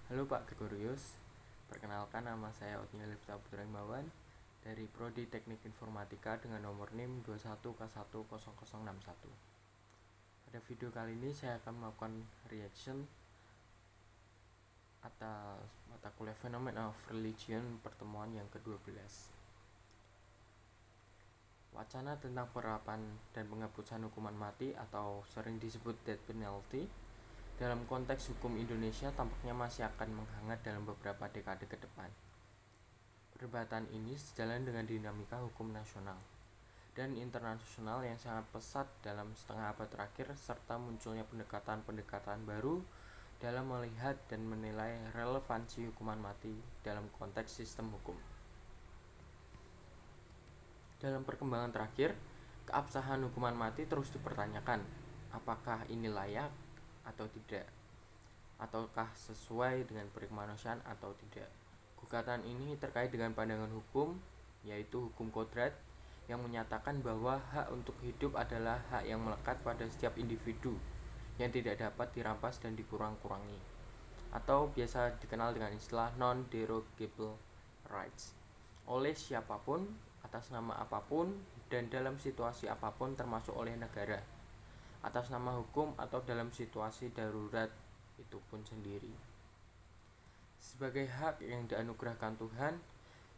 Halo Pak Gregorius, perkenalkan nama saya Otniel Lifta Putra Himawan dari Prodi Teknik Informatika dengan nomor NIM 21K10061. Pada video kali ini saya akan melakukan reaction atas mata kuliah Phenomenon of Religion pertemuan yang ke-12. Wacana tentang penerapan dan penghapusan hukuman mati atau sering disebut death penalty dalam konteks hukum Indonesia tampaknya masih akan menghangat dalam beberapa dekade ke depan. Perdebatan ini sejalan dengan dinamika hukum nasional dan internasional yang sangat pesat dalam setengah abad terakhir serta munculnya pendekatan-pendekatan baru dalam melihat dan menilai relevansi hukuman mati dalam konteks sistem hukum. Dalam perkembangan terakhir, keabsahan hukuman mati terus dipertanyakan. Apakah ini layak atau tidak? Ataukah sesuai dengan kemanusiaan atau tidak? Gugatan ini terkait dengan pandangan hukum, yaitu hukum kodrat, yang menyatakan bahwa hak untuk hidup adalah hak yang melekat pada setiap individu yang tidak dapat dirampas dan dikurang-kurangi, atau biasa dikenal dengan istilah non-derogable rights, oleh siapapun, atas nama apapun, dan dalam situasi apapun termasuk oleh negara, atas nama hukum atau dalam situasi darurat itu pun sendiri. Sebagai hak yang dianugerahkan Tuhan,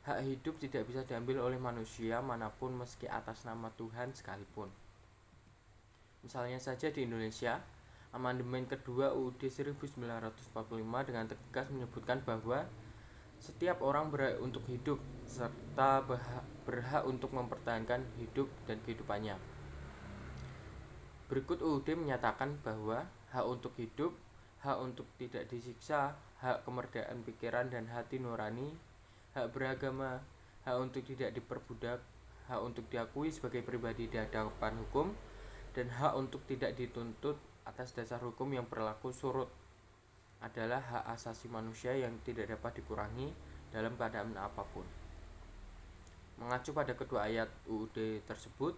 hak hidup tidak bisa diambil oleh manusia manapun meski atas nama Tuhan sekalipun. Misalnya saja di Indonesia, amandemen kedua UUD 1945 dengan tegas menyebutkan bahwa setiap orang berhak untuk hidup serta berhak untuk mempertahankan hidup dan kehidupannya. Berikut UUD menyatakan bahwa hak untuk hidup, hak untuk tidak disiksa, hak kemerdekaan pikiran dan hati nurani, hak beragama, hak untuk tidak diperbudak, hak untuk diakui sebagai pribadi di hadapan hukum, dan hak untuk tidak dituntut atas dasar hukum yang berlaku surut adalah hak asasi manusia yang tidak dapat dikurangi dalam keadaan apapun. Mengacu pada kedua ayat UUD tersebut,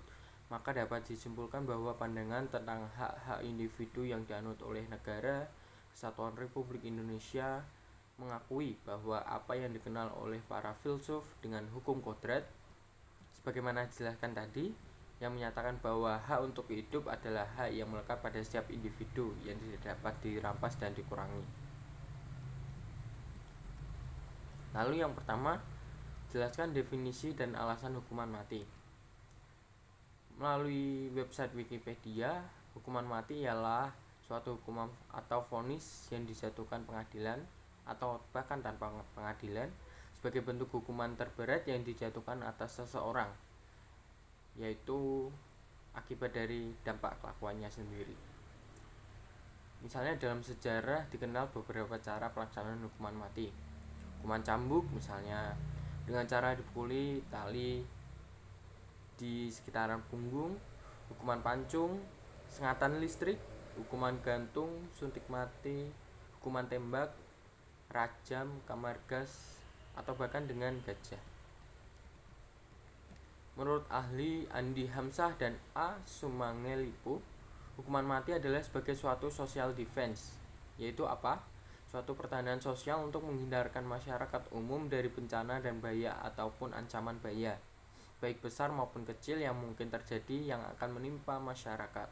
maka dapat disimpulkan bahwa pandangan tentang hak-hak individu yang dianut oleh negara Kesatuan Republik Indonesia mengakui bahwa apa yang dikenal oleh para filsuf dengan hukum kodrat, sebagaimana dijelaskan tadi, yang menyatakan bahwa hak untuk hidup adalah hak yang melekat pada setiap individu yang tidak dapat dirampas dan dikurangi. Lalu yang pertama, jelaskan definisi dan alasan hukuman mati. Melalui website Wikipedia, hukuman mati ialah suatu hukuman atau vonis yang dijatuhkan pengadilan atau bahkan tanpa pengadilan sebagai bentuk hukuman terberat yang dijatuhkan atas seseorang, yaitu akibat dari dampak kelakuannya sendiri. Misalnya dalam sejarah dikenal beberapa cara pelaksanaan hukuman mati. Hukuman cambuk misalnya dengan cara dipukuli tali di sekitaran punggung, hukuman pancung, sengatan listrik, hukuman gantung, suntik mati, hukuman tembak, rajam, kamar gas, atau bahkan dengan gajah. Menurut ahli Andi Hamzah dan A. Sumangelipo, hukuman mati adalah sebagai suatu social defense, yaitu apa? Suatu pertahanan sosial untuk menghindarkan masyarakat umum dari bencana dan bahaya ataupun ancaman bahaya, baik besar maupun kecil yang mungkin terjadi yang akan menimpa masyarakat,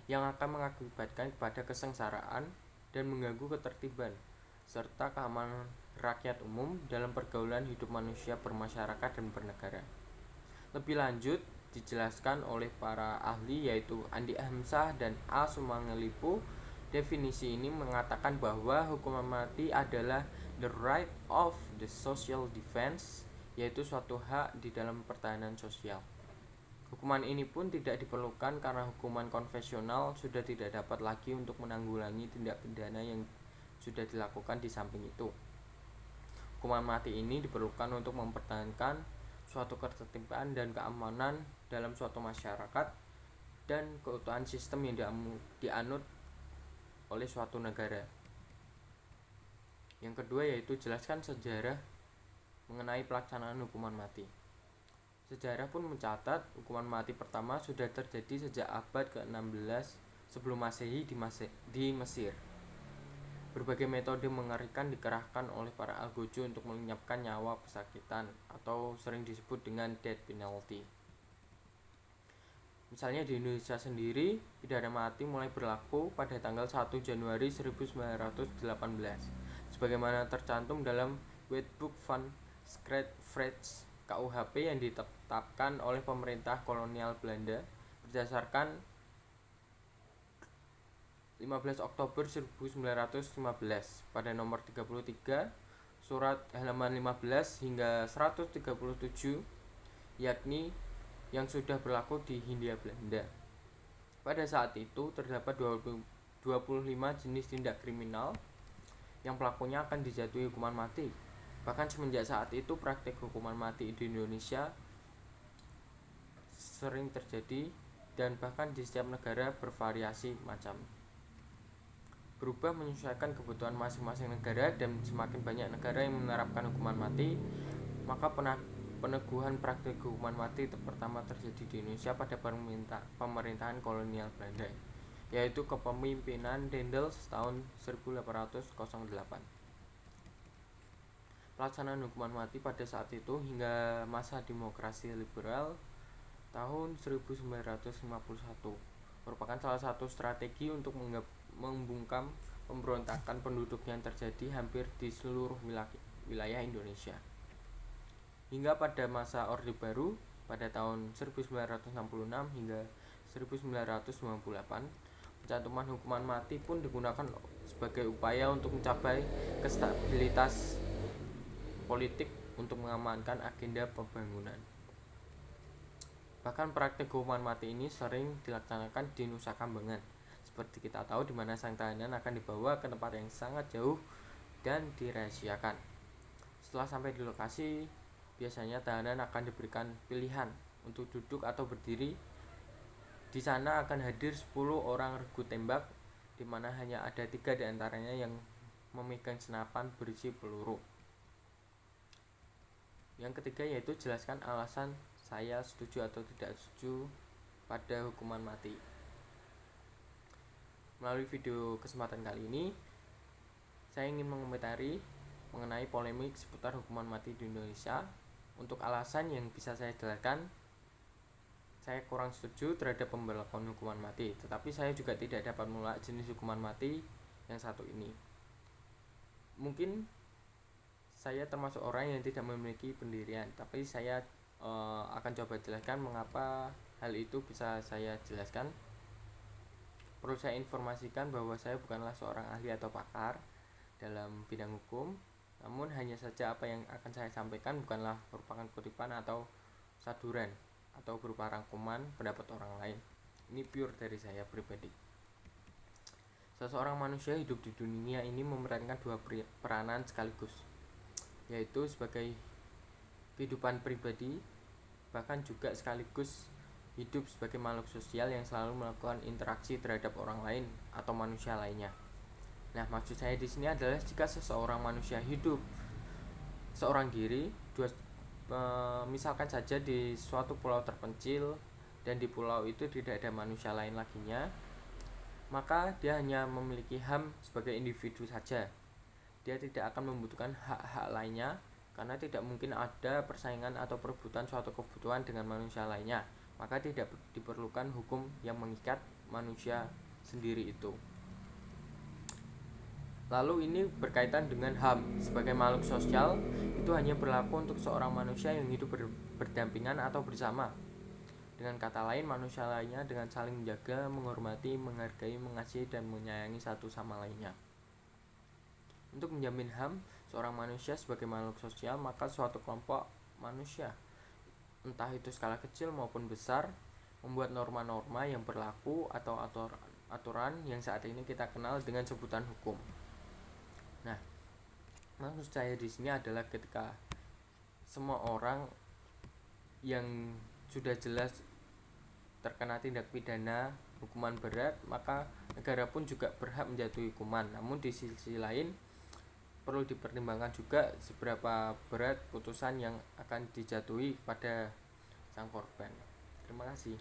yang akan mengakibatkan kepada kesengsaraan dan mengganggu ketertiban serta keamanan rakyat umum dalam pergaulan hidup manusia bermasyarakat dan bernegara. Lebih lanjut dijelaskan oleh para ahli yaitu Andi Hamzah dan A. Sumangelipo. Definisi ini mengatakan bahwa hukuman mati adalah the right of the social defense, yaitu suatu hak di dalam pertahanan sosial. Hukuman ini pun tidak diperlukan karena hukuman konvensional sudah tidak dapat lagi untuk menanggulangi tindak pidana yang sudah dilakukan di samping itu. Hukuman mati ini diperlukan untuk mempertahankan suatu ketertiban dan keamanan dalam suatu masyarakat dan keutuhan sistem yang dianut oleh suatu negara. Yang kedua yaitu jelaskan sejarah mengenai pelaksanaan hukuman mati. Sejarah pun mencatat hukuman mati pertama sudah terjadi sejak abad ke-16 sebelum Masehi di Mesir. Berbagai metode mengerikan dikerahkan oleh para algojo untuk melenyapkan nyawa pesakitan atau sering disebut dengan death penalty. Misalnya di Indonesia sendiri, pidana mati mulai berlaku pada tanggal 1 Januari 1918 sebagaimana tercantum dalam Wetboek van Schrijfrecht KUHP yang ditetapkan oleh pemerintah kolonial Belanda berdasarkan 15 Oktober 1915 pada nomor 33 surat halaman 15 hingga 137, yakni yang sudah berlaku di Hindia Belanda. Pada saat itu terdapat 25 jenis tindak kriminal yang pelakunya akan dijatuhi hukuman mati. Bahkan semenjak saat itu praktik hukuman mati di Indonesia sering terjadi dan bahkan di setiap negara bervariasi macam. Berubah menyesuaikan kebutuhan masing-masing negara, dan semakin banyak negara yang menerapkan hukuman mati, maka peneguhan praktik hukuman mati pertama terjadi di Indonesia pada pemerintahan kolonial Belanda, yaitu kepemimpinan Daendels tahun 1808. Pelaksanaan hukuman mati pada saat itu hingga masa demokrasi liberal tahun 1951 merupakan salah satu strategi untuk membungkam pemberontakan penduduk yang terjadi hampir di seluruh wilayah Indonesia. Hingga pada masa Orde Baru pada tahun 1966 hingga 1998, pencantuman hukuman mati pun digunakan sebagai upaya untuk mencapai stabilitas politik untuk mengamankan agenda pembangunan. Bahkan praktik hukuman mati ini sering dilaksanakan di Nusa Kambangan, seperti kita tahu, di mana sang tahanan akan dibawa ke tempat yang sangat jauh dan dirahasiakan. Setelah sampai di lokasi, biasanya tahanan akan diberikan pilihan untuk duduk atau berdiri. Di sana akan hadir 10 orang regu tembak, di mana hanya ada 3 di antaranya yang memegang senapan berisi peluru. Yang ketiga yaitu jelaskan alasan saya setuju atau tidak setuju pada hukuman mati. Melalui video kesempatan kali ini, saya ingin mengomentari mengenai polemik seputar hukuman mati di Indonesia. Untuk alasan yang bisa saya jelaskan, saya kurang setuju terhadap pemberlakuan hukuman mati, tetapi saya juga tidak dapat menolak jenis hukuman mati yang satu ini. Mungkin saya termasuk orang yang tidak memiliki pendirian, tapi saya akan coba jelaskan mengapa hal itu bisa saya jelaskan. Perlu saya informasikan bahwa saya bukanlah seorang ahli atau pakar dalam bidang hukum, namun hanya saja apa yang akan saya sampaikan bukanlah merupakan kutipan atau saduran atau berupa rangkuman pendapat orang lain. Ini pure dari saya pribadi. Seseorang manusia hidup di dunia ini memerankan dua peranan sekaligus, yaitu sebagai kehidupan pribadi, bahkan juga sekaligus hidup sebagai makhluk sosial yang selalu melakukan interaksi terhadap orang lain atau manusia lainnya. Nah, maksud saya di sini adalah jika seseorang manusia hidup seorang diri, misalkan saja di suatu pulau terpencil dan di pulau itu tidak ada manusia lain laginya, maka dia hanya memiliki HAM sebagai individu saja. Dia tidak akan membutuhkan hak-hak lainnya, karena tidak mungkin ada persaingan atau perebutan suatu kebutuhan dengan manusia lainnya, maka tidak diperlukan hukum yang mengikat manusia sendiri itu. Lalu ini berkaitan dengan HAM sebagai makhluk sosial, itu hanya berlaku untuk seorang manusia yang hidup berdampingan atau bersama. Dengan kata lain, manusia lainnya dengan saling menjaga, menghormati, menghargai, mengasihi, dan menyayangi satu sama lainnya. Untuk menjamin HAM seorang manusia sebagai makhluk sosial, maka suatu kelompok manusia, entah itu skala kecil maupun besar, membuat norma-norma yang berlaku atau aturan yang saat ini kita kenal dengan sebutan hukum. Nah, maksud saya di sini adalah ketika semua orang yang sudah jelas terkena tindak pidana hukuman berat, maka negara pun juga berhak menjatuhi hukuman. Namun di sisi lain perlu dipertimbangkan juga seberapa berat putusan yang akan dijatuhi pada sang korban. Terima kasih.